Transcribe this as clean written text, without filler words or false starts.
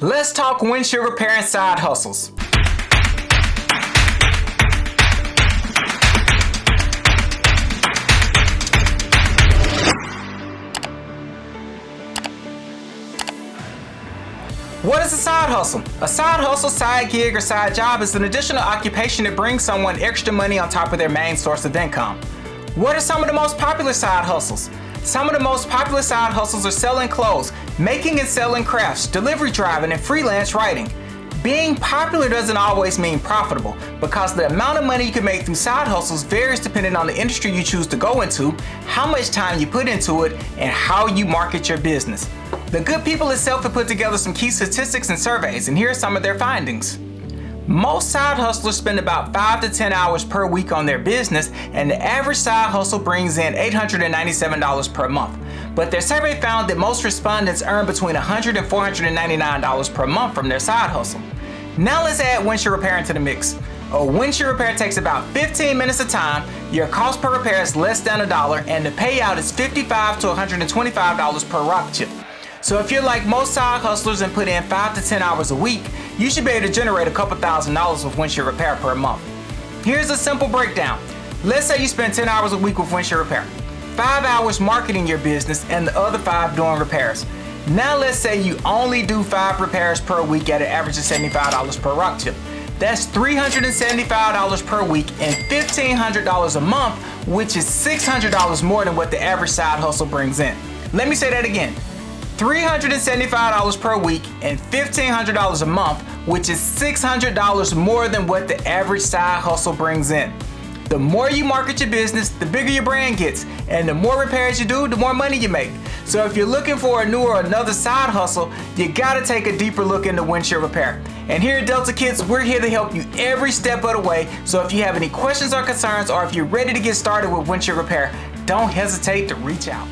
Let's talk windshield repair and side hustles. What is a side hustle? A side hustle, side gig, or side job is an additional occupation that brings someone extra money on top of their main source of income. What are some of the most popular side hustles? Some of the most popular side hustles are selling clothes, making and selling crafts, delivery driving, and freelance writing. Being popular doesn't always mean profitable, because the amount of money you can make through side hustles varies depending on the industry you choose to go into, how much time you put into it, and how you market your business. The Good People itself have put together some key statistics and surveys, and here are some of their findings. Most side hustlers spend about 5 to 10 hours per week on their business, and the average side hustle brings in $897 per month. But their survey found that most respondents earn between $100 and $499 per month from their side hustle. Now let's add windshield repair into the mix. A windshield repair takes about 15 minutes of time, your cost per repair is less than $1, and the payout is $55 to $125 per rock chip. So if you're like most side hustlers and put in 5 to 10 hours a week, you should be able to generate a couple $1,000s with windshield repair per month. Here's a simple breakdown. Let's say you spend 10 hours a week with windshield repair, 5 hours marketing your business, and the other 5 doing repairs. Now let's say you only do 5 repairs per week at an average of $75 per rock chip. That's $375 per week and $1,500 a month, which is $600 more than what the average side hustle brings in. Let me say that again. $375 per week and $1,500 a month, which is $600 more than what the average side hustle brings in. The more you market your business, the bigger your brand gets, and the more repairs you do, the more money you make. So if you're looking for a new or another side hustle, you gotta take a deeper look into windshield repair. And here at Delta Kids, we're here to help you every step of the way. So if you have any questions or concerns, or if you're ready to get started with windshield repair, don't hesitate to reach out.